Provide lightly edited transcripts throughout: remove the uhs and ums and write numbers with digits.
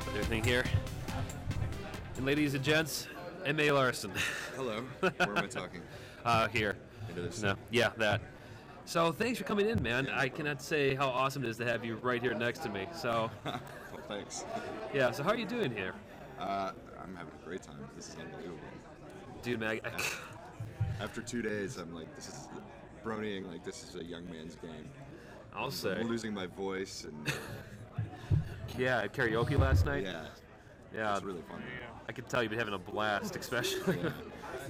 Everything here. And ladies and gents, M.A. Larson. Hello. Where am I talking? Here. Into this? No, yeah, that. So thanks for coming in, man. I cannot say how awesome it is to have you right here next to me. So, Well, thanks. yeah. So how are you doing here? I'm having a great time. This is unbelievable. Dude, man, After 2 days, I'm like, this is bronying like this is a young man's game. I'll say. I'm losing my voice and Yeah, at karaoke last night. yeah, it's really fun. I can tell you've been having a blast, especially.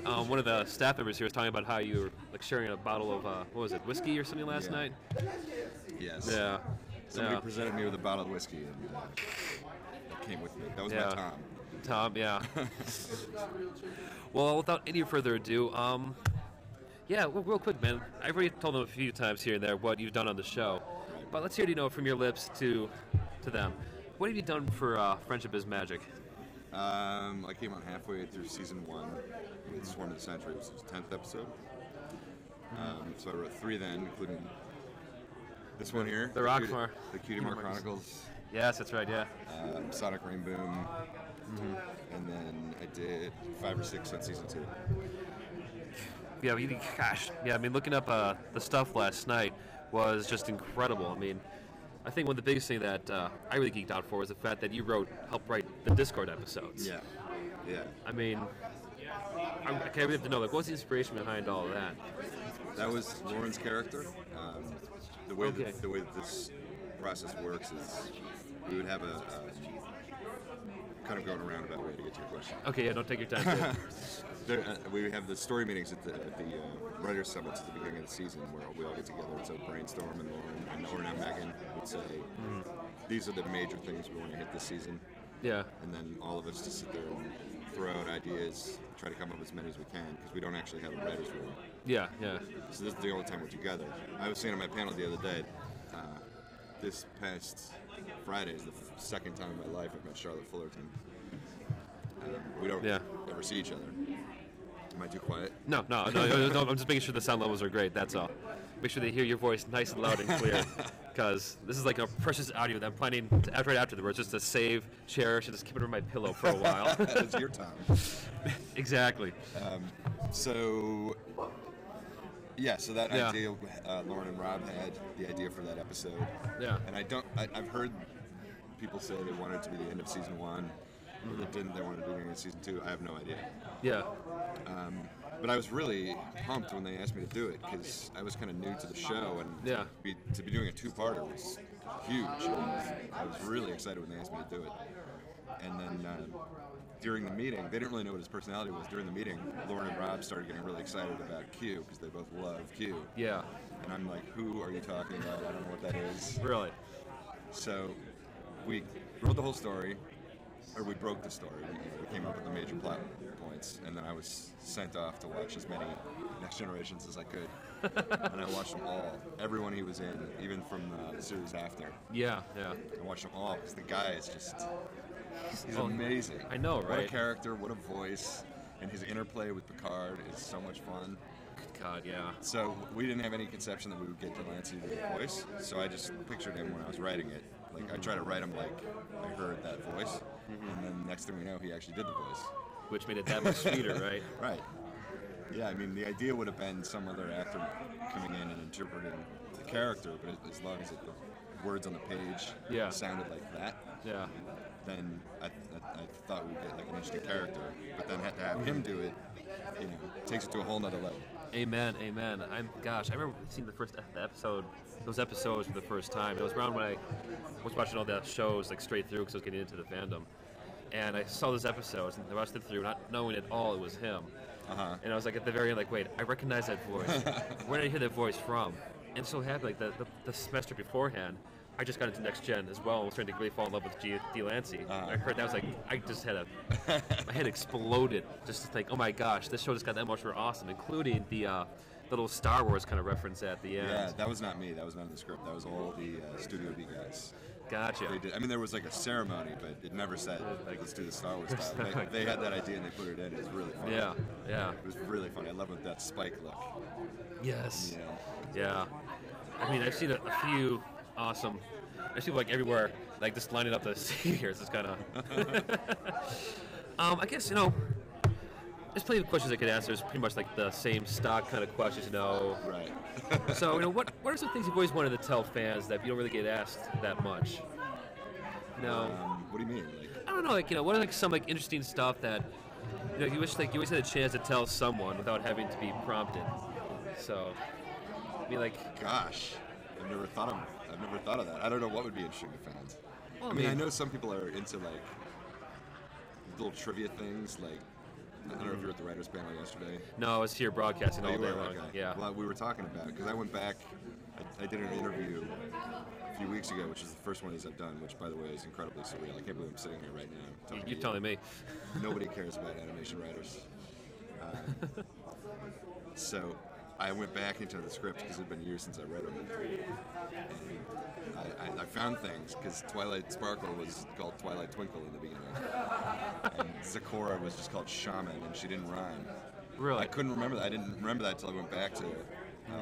Yeah. One of the staff members here was talking about how you were like sharing a bottle of what was it, whiskey or something last Yeah. night? Yes. Yeah. Somebody Yeah. presented me with a bottle of whiskey and it came with me. That was Yeah. my Tom. Tom, yeah. Well, without any further ado, yeah, real quick, man. I've already told them a few times here and there what you've done on the show, but let's hear it, from your lips to them. What have you done for Friendship is Magic? I came on halfway through season 1 with Swarm of the Century, which was the 10th episode. So I wrote 3 then, including this one here. The Rockmar. The Cutie Mark Chronicles. Yes, that's right, yeah. Sonic Rain Boom. And then I did 5 or 6 on season 2. Yeah, gosh. Yeah, I mean, looking up the stuff last night was just incredible. I mean, I think one of the biggest thing that I really geeked out for was the fact that you helped write the Discord episodes. Yeah. I mean, I really have to know, like, what's the inspiration behind all of that? That was Lauren's character. The way Okay. the way that this process works is we would have a kind of going around about way to get to your question. Okay, yeah, don't take your time. We have the story meetings at the writers' summits at the beginning of the season where we all get together and so brainstorm, and Lauren and Megan would say, these are the major things we want to hit this season. Yeah. And then all of us just sit there and throw out ideas, try to come up with as many as we can, because we don't actually have a writer's room. Yeah. So this is the only time we're together. I was saying on my panel the other day, this past Friday is the second time in my life I've met Charlotte Fullerton. We don't ever see each other. Am I too quiet? No, I'm just making sure the sound levels are great, that's all. Make sure they hear your voice nice and loud and clear, because this is like a precious audio that I'm planning to, right after the words, just to save, cherish, and just keep it on my pillow for a while. It's your time. Exactly. So that idea, Lauren and Rob had the idea for that episode. Yeah. And I've heard people say they wanted it to be the end of season 1, or they didn't, they wanted to do it in season 2. I have no idea. Yeah. But I was really pumped when they asked me to do it, because I was kind of new to the show, and to be doing a 2-parter was huge. I was really excited when they asked me to do it. And then during the meeting, they didn't really know what his personality was. During the meeting, Lauren and Rob started getting really excited about Q, because they both love Q. Yeah. And I'm like, who are you talking about? I don't know what that is. Really? So we wrote the whole story, or we broke the story. We came up with the major plot points, and then I was sent off to watch as many Next Generations as I could. And I watched them all, everyone he was in, even from the series after. Yeah. I watched them all, because the guy is just, he's amazing. I know, right? What a character, what a voice, and his interplay with Picard is so much fun. God, yeah. So we didn't have any conception that we would get Delancey to do the voice, so I just pictured him when I was writing it. Like, I tried to write him like I heard that voice, and then next thing we know, he actually did the voice. Which made it that much sweeter, right? Right. Yeah, I mean, the idea would have been some other actor coming in and interpreting the character, but as long as the words on the page sounded like that, then I thought we'd get like an interesting character. But then had to have him do it, takes it to a whole nother level. Amen. I remember seeing those episodes for the first time. It was around when I was watching all the shows like straight through, because I was getting into the fandom. And I saw those episodes, and I watched it through, not knowing at all it was him. And I was like, at the very end, like, wait, I recognize that voice. Where did I hear that voice from? And so happy, like the semester beforehand, I just got into Next Gen as well, and was trying to really fall in love with Delancey. I heard that, I was like, I just had my head exploded. Just to think, oh my gosh, this show just got that much more awesome, including the little Star Wars kind of reference at the end. Yeah, that was not me. That was not in the script. That was all the Studio B guys. Gotcha. They did. I mean, there was like a ceremony, but it never said, like, let's do the Star Wars style. They had that idea and they put it in. It was really funny. Yeah. It was really funny. I love it, that Spike look. Yes. Yeah. I mean, I've seen a few awesome There's people like everywhere, like just lining up to see here. It's just kind of. I guess there's plenty of questions I could answer. It's pretty much like the same stock kind of questions, Right. So what are some things you've always wanted to tell fans that you don't really get asked that much? What do you mean? I don't know. What are some interesting stuff that you wish you always had a chance to tell someone without having to be prompted. So, gosh, I've never thought of that. I don't know what would be interesting to fans. Well, I know some people are into little trivia things. I don't know if you were at the writers' panel yesterday. No, I was here broadcasting all day long. Okay. Yeah. Well, we were talking about because I went back. I did an interview a few weeks ago, which is the first one of these I've done, which, by the way, is incredibly surreal. I can't believe I'm sitting here right now. You're telling me. Nobody cares about animation writers. So I went back into the script because it had been years since I read them. And I found things because Twilight Sparkle was called Twilight Twinkle in the beginning. And Zecora was just called Shaman, and she didn't rhyme. Really? I couldn't remember that. I didn't remember that until I went back to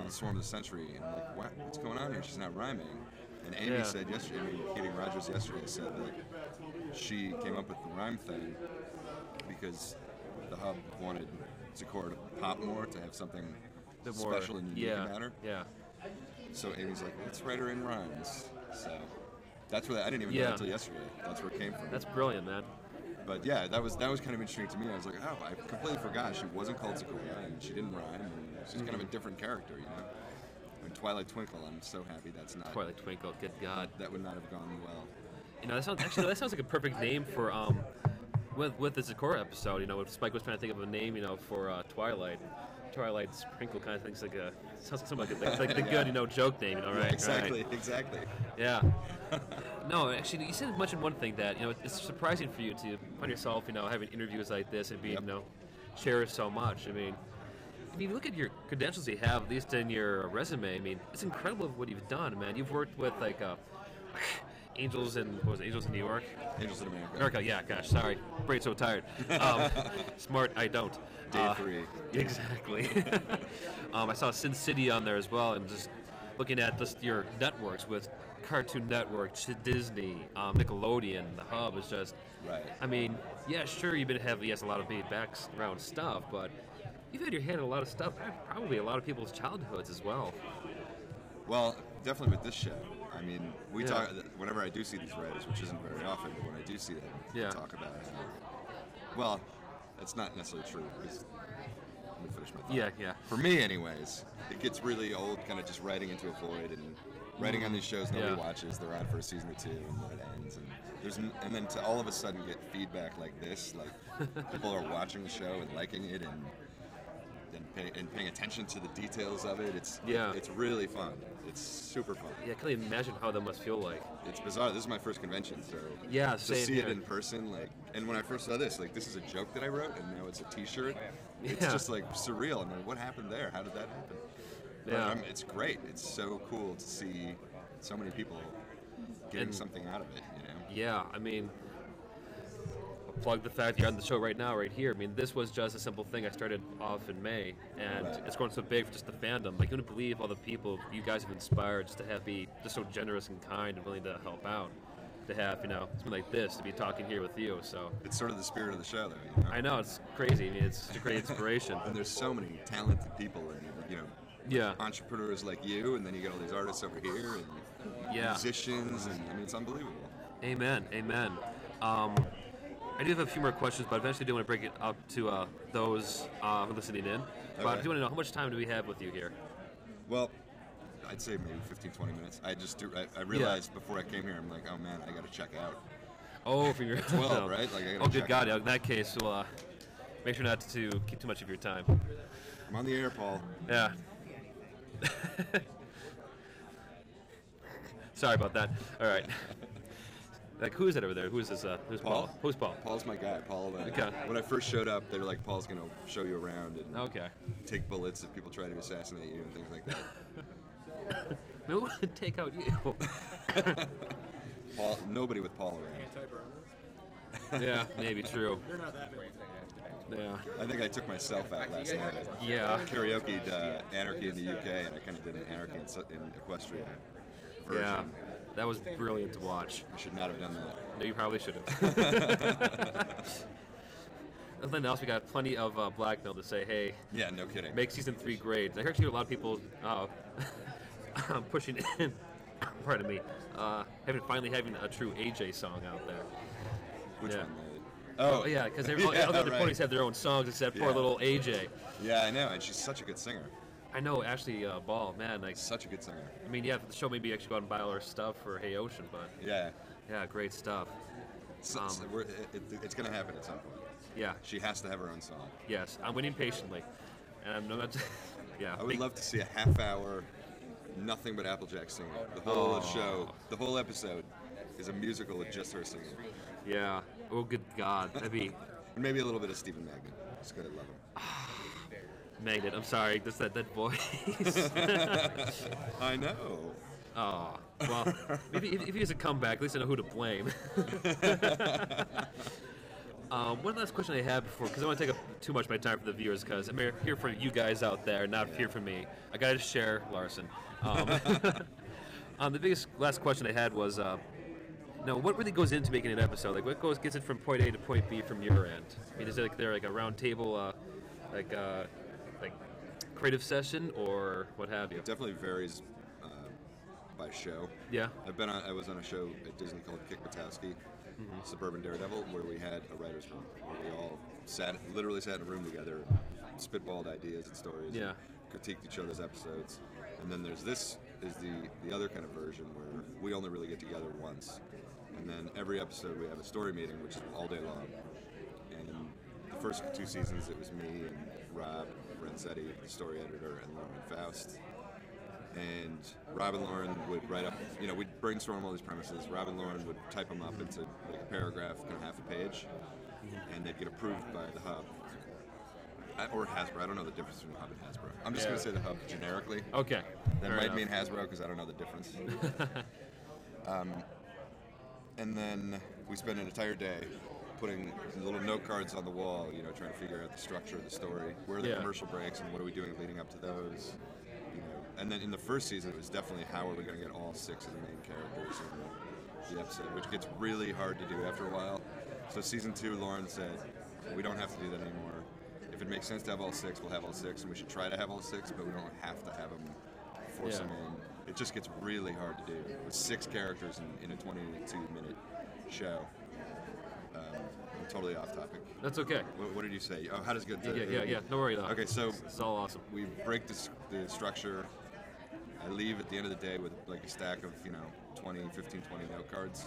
Swarm of the Century. And I'm like, what's going on here? She's not rhyming. And Amy said yesterday, Keating Rogers yesterday said that she came up with the rhyme thing because the Hub wanted Zecora to pop more, to have something special and unique about her. Yeah. So Amy's like, let's write her in rhymes. So that's where I didn't even know until yesterday. That's where it came from. That's brilliant, man. But yeah, that was kind of interesting to me. I was like, oh, I completely forgot she wasn't called Zecora and she didn't rhyme, and she's kind of a different character, And Twilight Twinkle, I'm so happy that's not. Twilight Twinkle, good God. That would not have gone well. That sounds like a perfect name for with the Zecora episode. If Spike was trying to think of a name, for Twilight Sprinkle kind of things sounds something like the good joke name, right? Exactly. Yeah. No, actually, you said mentioned one thing that it's surprising for you to find yourself having interviews like this and being cherished so much. I mean, look at your credentials you have, at least in your resume. It's incredible what you've done, man. You've worked with Angels in New York? Angels in America. America, yeah, gosh, sorry. Brain's so tired. Smart, I don't. Day 3. Exactly. I saw Sin City on there as well, and just looking at just your networks with Cartoon Network, Disney, Nickelodeon, the Hub is just... Right. Sure, you've been heavy, a lot of background stuff, but you've had your hand in a lot of stuff, probably a lot of people's childhoods as well. Well, definitely with this show. We talk whenever I do see these writers, which isn't very often, but when I do see them, we talk about it. Well, that's not necessarily true. Because, let me finish my thought. Yeah. For me, anyways, it gets really old, kind of just writing into a void and writing on these shows nobody watches. They're on for a season or two, and then it ends. And then to all of a sudden get feedback like this, like people are watching the show and liking it and paying attention to the details of it. It's really fun. It's super fun. Yeah, I can't even imagine how that must feel like. It's bizarre. This is my first convention, so to see it in person, and when I first saw this is a joke that I wrote, and now it's a T-shirt. It's just surreal. What happened there? How did that happen? But, it's great. It's so cool to see so many people getting something out of it. Yeah, plug the fact you're on the show right now, right here. This was just a simple thing. I started off in May, and it's grown so big for just the fandom. I couldn't believe all the people you guys have inspired just to be just so generous and kind and willing to help out. To have, something like this, to be talking here with you. So it's sort of the spirit of the show, though. I know, it's crazy. It's such a great inspiration. And there's so many talented people, and entrepreneurs like you, and then you get all these artists over here, and musicians, and it's unbelievable. Amen. I do have a few more questions, but eventually I do want to break it up to those listening in. But I do want to know, how much time do we have with you here? Well, I'd say maybe 15, 20 minutes. I realized before I came here, I'm like, oh man, I got to check out. Oh, for your 12, right? I gotta good God. In that case, we'll make sure not to keep too much of your time. I'm on the air, Paul. Yeah. Sorry about that. All right. Who is it over there? Who is this? Who's Paul? Who's Paul? Paul's my guy. Paul. When I first showed up, they were like, Paul's going to show you around and take bullets if people try to assassinate you and things like that. Maybe we'll take out you. Paul, nobody with Paul around. Yeah, maybe true. They're not that many. Yeah. I think I took myself out last night. Yeah. Karaoke'd Anarchy in the UK, and I kind of did an Anarchy in Equestria version. Yeah. That was brilliant to watch. I should not have done that. No, you probably should have. And then else, we got plenty of blackmail to say, hey, Yeah, no kidding. make season 3 great. I heard a lot of people pushing in, pardon me, finally having a true AJ song out there. Which Yeah. one? Oh, Yeah, because yeah, all the other right. ponies have their own songs except poor Yeah. little AJ. Yeah, I know, and she's such a good singer. I know, Ashley Ball, man. Like, Such a good singer. I mean, yeah, for the show, maybe actually go out and buy all her stuff for Hey Ocean, but Yeah. yeah, great stuff. It's going to happen at some point. Yeah, She has to have her own song. yes, I'm waiting patiently, and I'm not. Yeah, I would love to see a half-hour, nothing but Applejack singing. The whole show, the whole episode, is a musical with just her singing. Yeah. Oh, good God, that'd be And maybe a little bit of Stephen Magnet. Just gotta love him. Magnet. I'm sorry, just that voice. I know. Oh, well, if he has a comeback, at least I know who to blame. One last question I have before, because I don't want to take up too much of my time for the viewers, because I'm here for you guys out there, not here for me. I got to share Larson. The biggest last question I had was, what really goes into making an episode? Like, what gets it from point A to point B from your end? I mean, is there like a round table, like creative session, or what have you? It definitely varies by show. Yeah. I was on a show at Disney called Kick Butowski, Suburban Daredevil, where we had a writer's room, where we all literally sat in a room together, spitballed ideas and stories, Yeah. and critiqued each other's episodes. And then there's the other kind of version where we only really get together once. And then every episode we have a story meeting, which is all day long. And the first 2 seasons it was me and Rob Renzetti, the story editor, and Lauren Faust. And Rob and Lauren would write up, we'd brainstorm all these premises. Rob and Lauren would type them up into like a paragraph, kind of half a page, and they'd get approved by the Hub. Or Hasbro. I don't know the difference between the Hub and Hasbro. I'm just going to say the Hub generically. Okay. That Fair might enough. mean Hasbro because I don't know the difference. And then we spend an entire day putting little note cards on the wall, trying to figure out the structure of the story, where are the Yeah. commercial breaks, and what are we doing leading up to those. And then in the first season, it was definitely how are we going to get all 6 of the main characters in the episode, which gets really hard to do after a while. So season 2, Lauren said, we don't have to do that anymore. If it makes sense to have all 6, we'll have all 6, and we should try to have all 6, but we don't have to have them, force them in. It just gets really hard to do with 6 characters in a 22-minute show. I'm totally off topic. That's okay. What did you say? Oh, how does it go? Yeah. No worry though. Okay, so It's all awesome. we break the structure. I leave at the end of the day with like a stack of 20 note cards,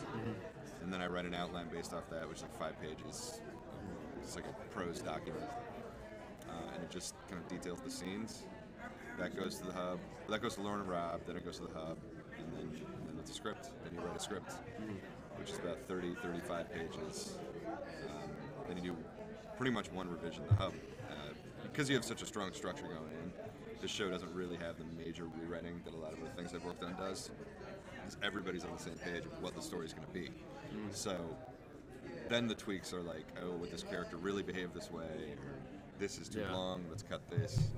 and then I write an outline based off that, which is like 5 pages. It's like a prose document, and it just kind of details the scenes. That goes to the Hub. That goes to Lauren and Rob. Then it goes to the Hub, and then it's a script. Then you write a script, which is about 35 pages. Then you do pretty much one revision to the Hub. Because you have such a strong structure going in, this show doesn't really have the major rewriting that a lot of the things I've worked on does. Because everybody's on the same page of what the story's going to be. So then the tweaks are like, oh, would this character really behave this way? Or this is too long, let's cut this.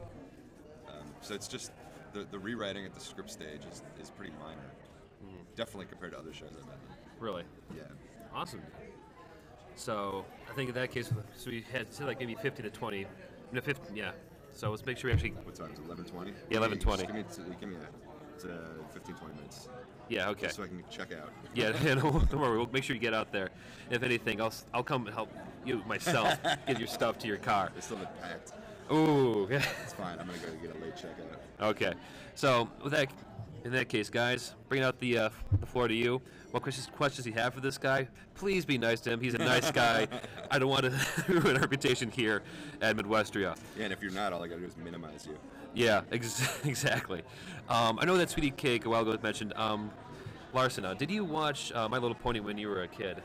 So it's just, the rewriting at the script stage is pretty minor. Definitely compared to other shows I've been in. Really. Yeah. Awesome. So I think in that case, so we had said like maybe 15 to 20. No, 15. Yeah. So let's make sure we actually. What time is it? 11:20? Yeah, 11:20. Give me 15, 20 minutes. Yeah. Okay. Just so I can check out. Yeah. Don't worry. We'll make sure you get out there. If anything, I'll come help you myself get your stuff to your car. It's still been packed. Ooh. It's fine. I'm gonna go get a late checkout. Okay. So in that case, guys, bringing out the floor to you. What questions do you have for this guy? Please be nice to him. He's a nice guy. I don't want to ruin our reputation here at Midwestria. Yeah, and if you're not, all I gotta do is minimize you. Yeah, exactly. I know that Sweetie Cake a while ago mentioned Larson. Did you watch My Little Pony when you were a kid?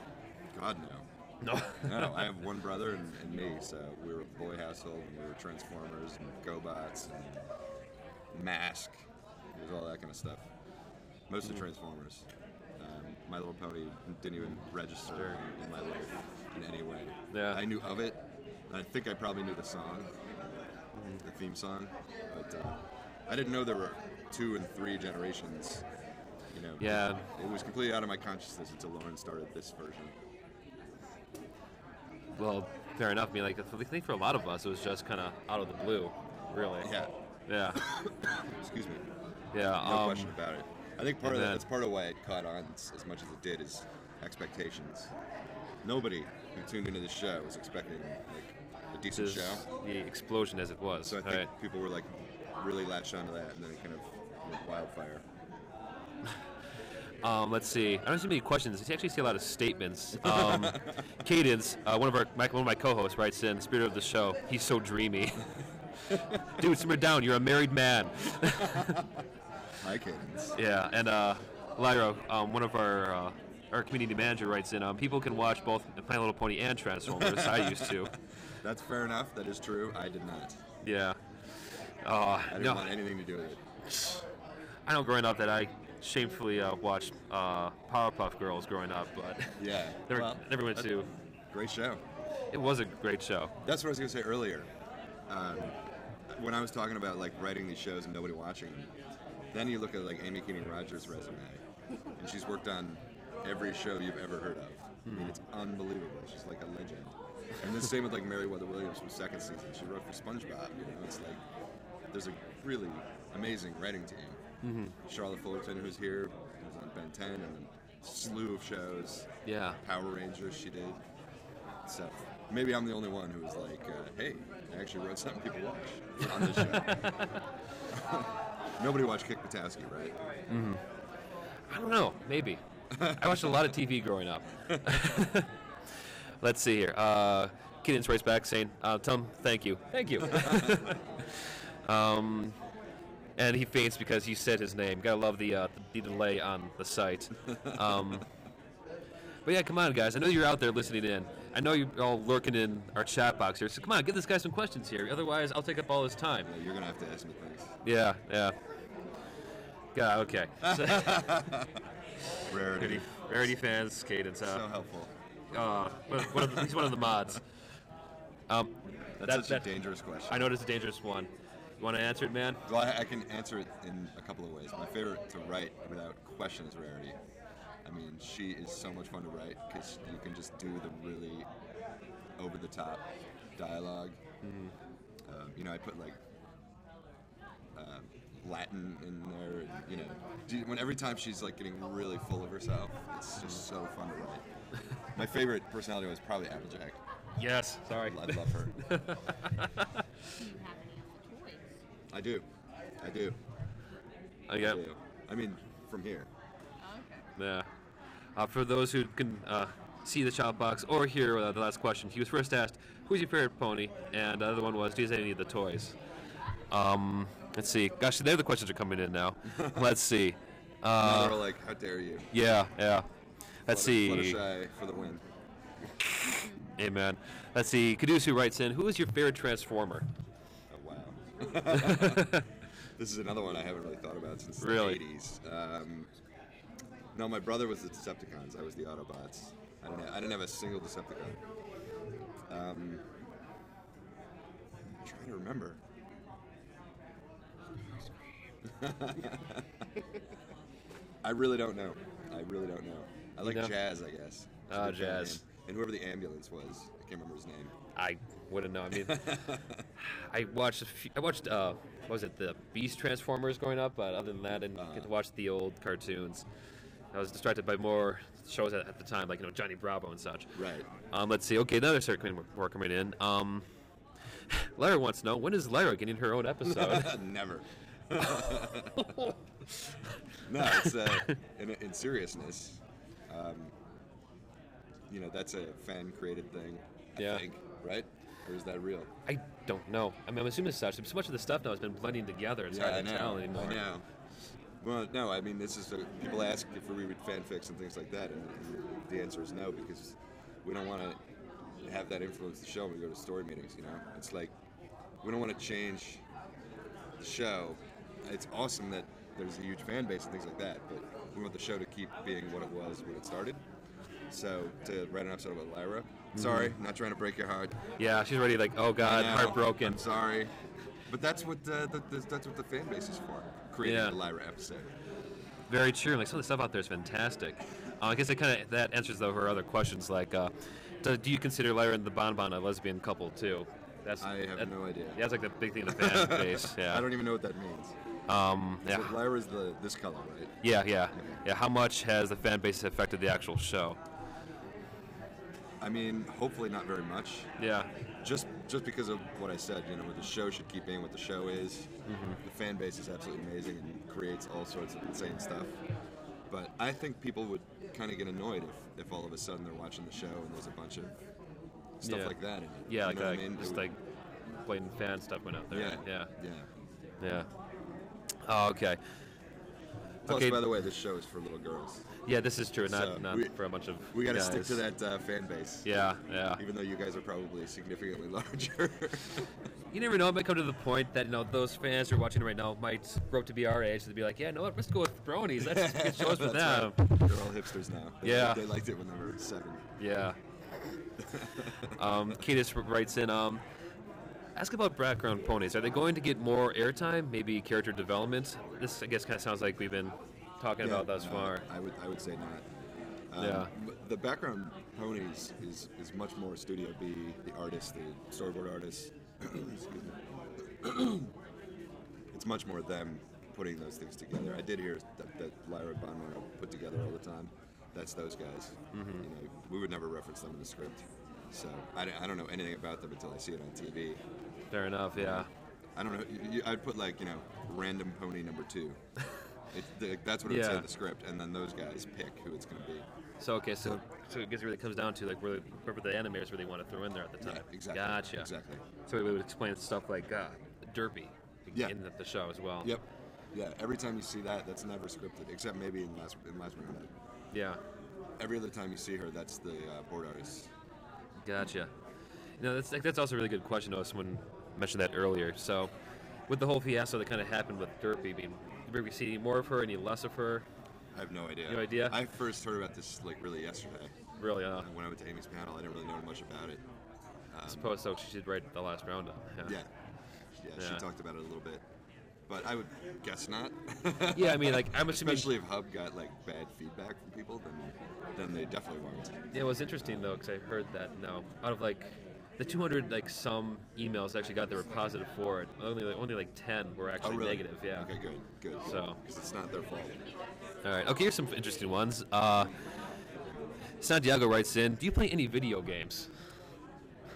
God, no. No. No, I have one brother and me, so we were a boy household, and we were Transformers and GoBots and Mask. It was all that kind of stuff. Mostly Transformers. My Little Pony didn't even register in my life in any way. Yeah. I knew of it, and I think I probably knew the song, the theme song, but I didn't know there were 2 and 3 generations You know. Yeah. It was completely out of my consciousness until Lauren started this version. Well, fair enough. I mean, like, I think for a lot of us, it was just kind of out of the blue, really. Yeah. Yeah. Excuse me. Yeah. No question about it. I think that's part of why it caught on as much as it did is expectations. Nobody who tuned into the show was expecting like a decent show. The explosion as it was. So I think people were like really latched onto that, and then it kind of went wildfire. Let's see. I don't see many questions. I actually see a lot of statements. Cadence, one of my co-hosts, writes in, spirit of the show, he's so dreamy. Dude, simmer down. You're a married man. Hi, Cadence. Yeah, and Lyra, one of our community manager, writes in, people can watch both My Little Pony and Transformers. I used to. That's fair enough. That is true. I did not. Yeah. I didn't want anything to do with it. I know growing up that I shamefully watched Powerpuff Girls growing up, but yeah, never went to. Great show. It was a great show. That's what I was going to say earlier. When I was talking about like writing these shows and nobody watching them, then you look at like Amy Keenan Rogers' resume, and she's worked on every show you've ever heard of. I mean, it's unbelievable. She's like a legend. And the same with like Meriwether Williams from second season. She wrote for SpongeBob. You know, it's like there's a really amazing writing team. Mm-hmm. Charlotte Fullerton, who's here, was on Ben 10 and a slew of shows. Yeah. Power Rangers, she did. So maybe I'm the only one who was like, hey, I actually wrote something people watch on this show. Nobody watched Kick Buttowski, right? Mm-hmm. I don't know. Maybe. I watched a lot of TV growing up. Let's see here. Keaton's writes back saying, Tom, thank you. Thank you. And he faints because he said his name. Gotta love the delay on the site. But yeah, come on, guys. I know you're out there listening in. I know you're all lurking in our chat box here. So come on, give this guy some questions here. Otherwise, I'll take up all his time. Yeah, you're gonna have to ask me things. Yeah. Yeah, okay. So, Rarity fans, Cadence. So helpful. He's one of the mods. That's such a dangerous question. I know it's a dangerous one. You want to answer it, man? Well, I can answer it in a couple of ways. My favorite to write without question is Rarity. I mean, she is so much fun to write because you can just do the really over-the-top dialogue. Mm-hmm. You know, I put like Latin in there, and, you know, when every time she's like getting really full of herself, it's just so fun to write. My favorite personality was probably Applejack. Yes, sorry. I love her. Do you have any of the toys? I do. Yeah. I mean, from here. Oh, okay. Yeah. For those who can see the chat box or hear the last question, he was first asked, who's your favorite pony? And the other one was, do you have any of the toys? Let's see. Gosh, there the questions are coming in now. Let's see. Now they're like, how dare you? Yeah. Let's see. Fluttershy for the win. Amen. Let's see. Caduce writes in, who is your favorite Transformer? Oh, wow. This is another one I haven't really thought about since the 80s. No, my brother was the Decepticons. I was the Autobots. I didn't have a single Decepticon. I'm trying to remember. I really don't know. I like Jazz, I guess. Jazz. And whoever the ambulance was, I can't remember his name. I wouldn't know. I mean, I watched what was it, the Beast Transformers growing up, but other than that, I didn't get to watch the old cartoons. I was distracted by more shows at the time, like, you know, Johnny Bravo and such. Right. Let's see. Okay, another start more coming in. Lyra wants to know, when is Lyra getting her own episode? Never. No, it's in seriousness. You know, that's a fan-created thing, I think, right? Or is that real? I don't know. I mean, I'm assuming it's such. So much of the stuff now has been blending together. It's hard to tell anymore. I know. Well, no, I mean, this is people ask if we read fanfics and things like that, and the answer is no, because we don't want to have that influence the show when we go to story meetings, you know? It's like, we don't want to change the show. It's awesome that there's a huge fan base and things like that, but we want the show to keep being what it was when it started. So to write an episode about Lyra, sorry, not trying to break your heart. Yeah, she's already like, oh God, heartbroken. I'm sorry, but that's what the fan base is for, creating the Lyra episode. Very true. Like some of the stuff out there is fantastic. I guess that answers though her other questions. Like, do you consider Lyra and the Bonbon a lesbian couple too? I have no idea. Yeah, that's like the big thing in the fan base. Yeah. I don't even know what that means. Yeah. So Lyra's this color, right? Yeah. Okay. Yeah. How much has the fan base affected the actual show? I mean, hopefully not very much. Yeah. Just because of what I said, the show should keep being what the show is. Mm-hmm. The fan base is absolutely amazing and creates all sorts of insane stuff. But I think people would kind of get annoyed if all of a sudden they're watching the show and there's a bunch of stuff like that in it. Yeah, like I mean? Just like blatant fan stuff went out there. Yeah. Oh, okay. Plus, by the way, this show is for little girls. Yeah, this is true. Not we, for a bunch of We got to guys. stick to that fan base. Yeah. Even though you guys are probably significantly larger. You never know. It might come to the point that those fans who are watching it right now might grow up to be our age. They'd be like, "Yeah, no, let's go with bronies. Let's get shows with them." Right. They're all hipsters now. They liked it when they were 7. Yeah. Ketis writes in, ask about background ponies. Are they going to get more airtime? Maybe character development? This, I guess, kind of sounds like we've been talking about thus far. I would say not. The background ponies is much more Studio B, the artist, the storyboard artist. It's much more them putting those things together. I did hear that Lyra and Bonmar put together all the time. That's those guys. Mm-hmm. We would never reference them in the script. So I don't know anything about them until I see it on TV. Fair enough, yeah. I don't know. I'd put random pony number 2. That's what it would say in the script, and then those guys pick who it's going to be. So I guess it really comes down to whoever the animators really want to throw in there at the time. Yeah, exactly. Gotcha. Exactly. So we would explain stuff like Derpy in the show as well. Yep. Yeah. Every time you see that, that's never scripted, except maybe in last round. Yeah. Every other time you see her, that's the board artist. Gotcha. That's also a really good question. Someone mentioned that earlier. So, with the whole fiasco that kind of happened with Derpy, did we see any more of her, any less of her? I have no idea. No idea? I first heard about this really yesterday. Really? When I went to Amy's panel, I didn't really know much about it. I suppose so. She did write the last roundup. Yeah. She talked about it a little bit. But I would guess not. Yeah, I mean, I'm assuming... Especially if Hub got, bad feedback from people, then they definitely weren't. Yeah, it was interesting, though, because I heard that, out of, the 200, some emails actually got that were positive for it, only 10 were actually negative, yeah. Okay, good. So... Because it's not their fault. All right, okay, here's some interesting ones. Santiago writes in, do you play any video games?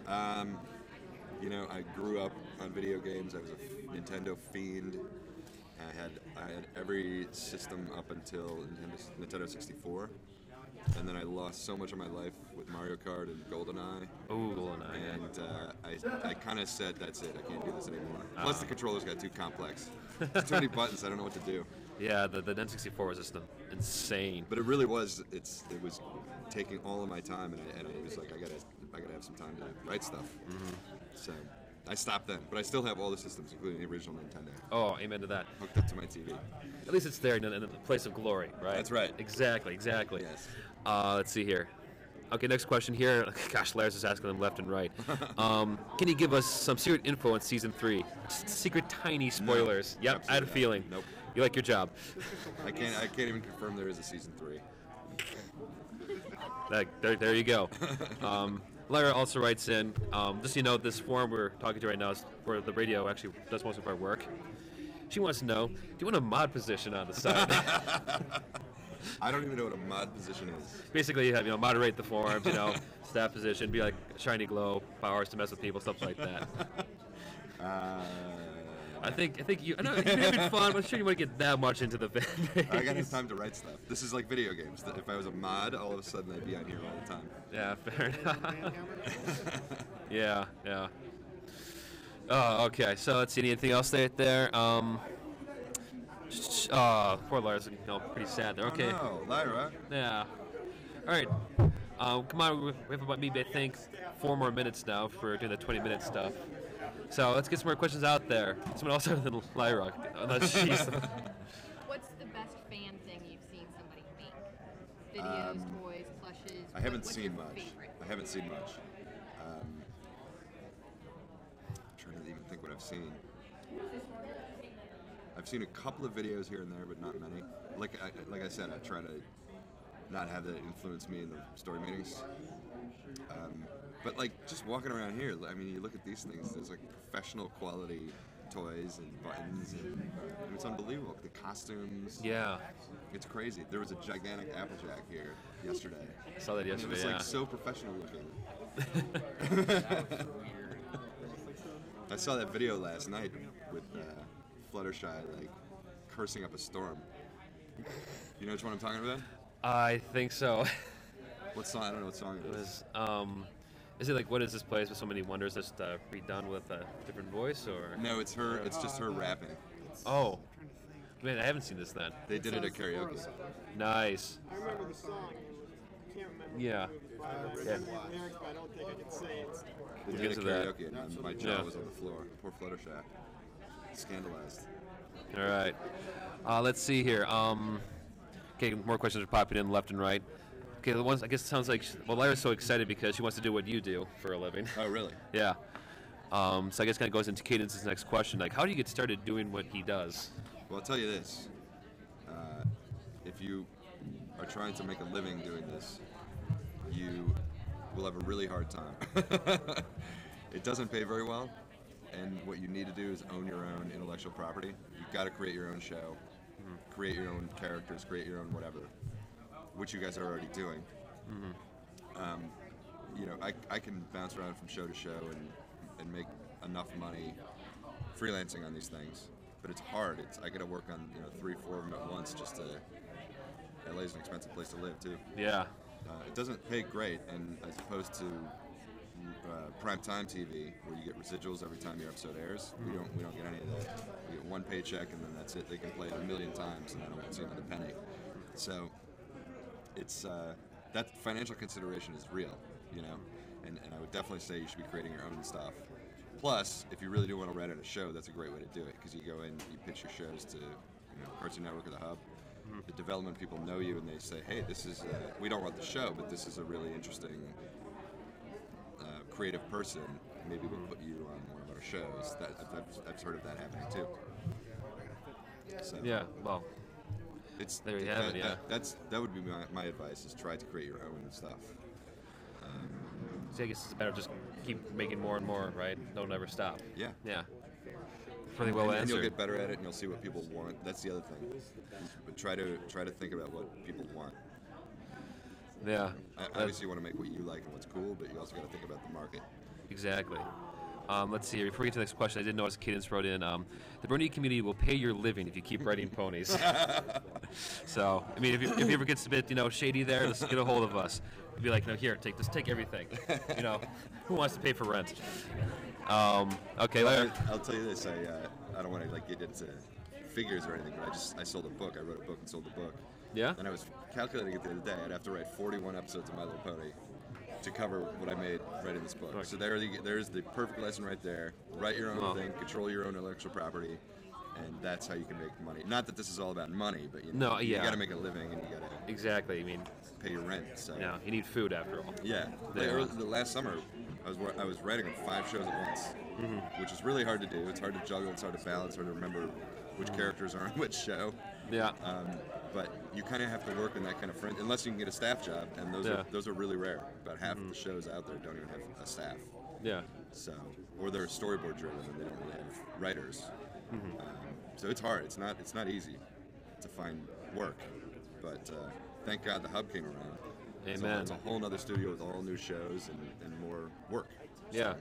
I grew up on video games. I was a Nintendo fiend. I had every system up until Nintendo 64. And then I lost so much of my life with Mario Kart and GoldenEye. Oh, GoldenEye. And I kind of said, that's it, I can't do this anymore. Plus the controllers got too complex. There's too many buttons, I don't know what to do. Yeah, the N64 was just insane. But it really was, it was taking all of my time, and I was like, I gotta have some time to write stuff. Mm-hmm. So I stopped then, but I still have all the systems, including the original Nintendo. Oh, amen to that. Hooked up to my TV. At least it's there in the place of glory, right? That's right. Exactly. Yes. Let's see here. Okay, next question here. Gosh, Lars is asking them left and right. Can you give us some secret info on Season 3? Secret tiny spoilers. No, yep, I had a feeling. Nope. You like your job. I can't even confirm there is a Season 3. There you go. Lyra also writes in, just so you know, this forum we're talking to right now is where the radio actually does most of our work. She wants to know, do you want a mod position on the side? I don't even know what a mod position is. Basically, you have, moderate the forums, staff position, be like shiny glow powers to mess with people, stuff like that. I think you. I know you've been having fun, but I'm sure you want to get that much into the fan base. I gotta have time to write stuff. This is like video games. If I was a mod, all of a sudden I'd be on here all the time. Yeah, fair enough. yeah. Okay. So let's see. Anything else there? Poor Larson. Pretty sad there. Okay. Oh no, Lyra. Yeah. All right. Come on. We have about maybe, I think, 4 more minutes now for doing the 20-minute stuff. So let's get some more questions out there. Someone else other than Lyra. What's the best fan thing you've seen somebody make? Videos, toys, plushes. I haven't what's seen your much. favorite? I haven't seen much. I'm trying to even think what I've seen. I've seen a couple of videos here and there, but not many. Like I said, I try to not have that influence me in the story meetings. But like just walking around here, I mean, you look at these things. There's like professional quality toys and buttons, and it's unbelievable. The costumes. Yeah. It's crazy. There was a gigantic Applejack here yesterday. I saw that yesterday. And it was yeah. like so professional looking. I saw that video last night with Fluttershy like cursing up a storm. You know which one I'm talking about? I think so. What song? I don't know what song it is. Is it like, what is this place with so many wonders just redone with a different voice, or? No, it's her. It's just her rapping. Oh, man, I haven't seen this then. They did it at karaoke. Nice. I remember the song. I can't remember Yeah. the lyrics, but I don't think I can say it. They We'll did get it to at that. karaoke, and my jaw was on the floor. Poor Fluttershy. Scandalized. All right. Let's see here. Okay, more questions are popping in left and right. Okay, the ones, I guess it sounds like, Lyra's so excited because she wants to do what you do for a living. Oh, really? Yeah. So I guess kind of goes into Cadence's next question. Like, how do you get started doing what he does? Well, I'll tell you this. If you are trying to make a living doing this, you will have a really hard time. It doesn't pay very well, and what you need to do is own your own intellectual property. You've got to create your own show, create your own characters, create your own whatever, which you guys are already doing. You know, I can bounce around from show to show and make enough money freelancing on these things, but it's hard. I got to work on 3, 4 of them at once just to. LA's an expensive place to live too. Yeah. It doesn't pay great, and as opposed to primetime TV, where you get residuals every time your episode airs, we don't get any of that. We get one paycheck, and then that's it. They can play it 1,000,000 times, and I don't see another penny. So it's that financial consideration is real, and I would definitely say you should be creating your own stuff. Plus, if you really do want to write out a show, that's a great way to do it, because you go in, you pitch your shows to Cartoon Network or the Hub. The development people know you, and they say, hey, this is we don't want the show, but this is a really interesting creative person. Maybe we'll put you on one of our shows. I've heard of that happening too. So, Yeah, well, there you have it, yeah. That would be my advice, is try to create your own stuff. So I guess it's better just keep making more and more, right? Don't ever stop. Yeah. Yeah. Really well answered. And you'll get better at it, and you'll see what people want. That's the other thing. But try to think about what people want. Yeah. Obviously, you want to make what you like and what's cool, but you also got to think about the market. Exactly. Let's see here. Before we get to the next question, I did notice Cadence wrote in, the Bernie community will pay your living if you keep writing ponies. So, I mean, if you ever gets a bit, shady there, just get a hold of us. Be like, no, here, take everything. Who wants to pay for rent? Okay, Larry. I'll tell you this. I don't want to get into figures or anything, but I sold a book. I wrote a book and sold a book. Yeah. And I was calculating it the other day. I'd have to write 41 episodes of My Little Pony to cover what I made writing this book. Okay. So there's the perfect lesson right there. Write your own thing, control your own intellectual property, and that's how you can make money. Not that this is all about money, but you got to make a living, and you got to exactly. I mean, pay your rent. So yeah, you need food after all. Yeah. The last summer, I was writing on 5 shows at once, which is really hard to do. It's hard to juggle. It's hard to balance. Hard to remember which characters are on which show. Yeah. But you kind of have to work in that kind of friend, unless you can get a staff job, and those are really rare. About half of the shows out there don't even have a staff. Yeah. So, or they're storyboard driven and they don't really have writers. So it's hard. It's not easy to find work. But thank God the Hub came around. Amen. It's a whole other studio with all new shows and more work. Yeah.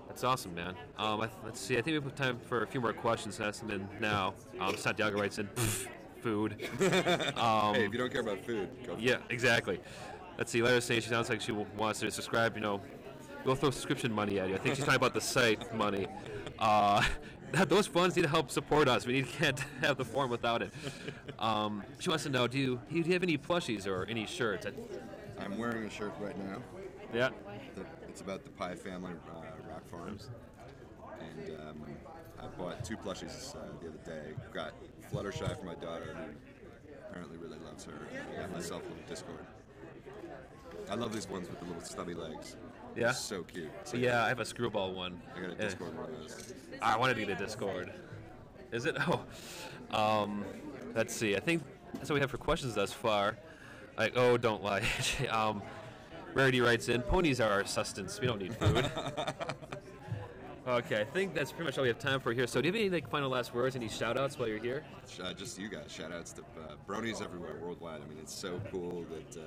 That's awesome, man. Let's see. I think we have time for a few more questions. Ask them in now. Santiago writes in, food. Hey, if you don't care about food, go for it. Exactly. Let's see. Larry saying she sounds like she wants to subscribe. We'll throw subscription money at you. I think she's talking about the site money. Those funds need to help support us. We can't have the forum without it. She wants to know, do you have any plushies or any shirts? I'm wearing a shirt right now. Yeah. It's about the Pie family rock farms. And I bought 2 plushies the other day. Got Fluttershy for my daughter, who apparently really loves her. And I got myself a little Discord. I love these ones with the little stubby legs. Yeah. They're so cute. So yeah, I have a screwball one. I got a Discord one of those. I wanted to get a Discord. Is it? Oh, let's see. I think that's all we have for questions thus far. Like, oh, don't lie. Rarity writes in, ponies are our sustenance. We don't need food. Okay, I think that's pretty much all we have time for here. So do you have any final last words, any shout-outs while you're here? Just you guys. Shout-outs to bronies everywhere worldwide. I mean, it's so cool that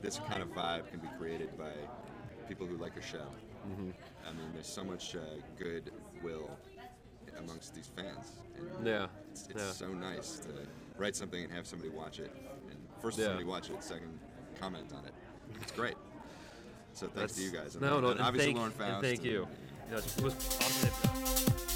this kind of vibe can be created by people who like a show. Mm-hmm. I mean, there's so much goodwill amongst these fans. And it's so nice to write something and have somebody watch it. And first somebody watch it, second comment on it. It's great. So thanks to you guys. And obviously Lauren Faust. Thank you. It was awesome.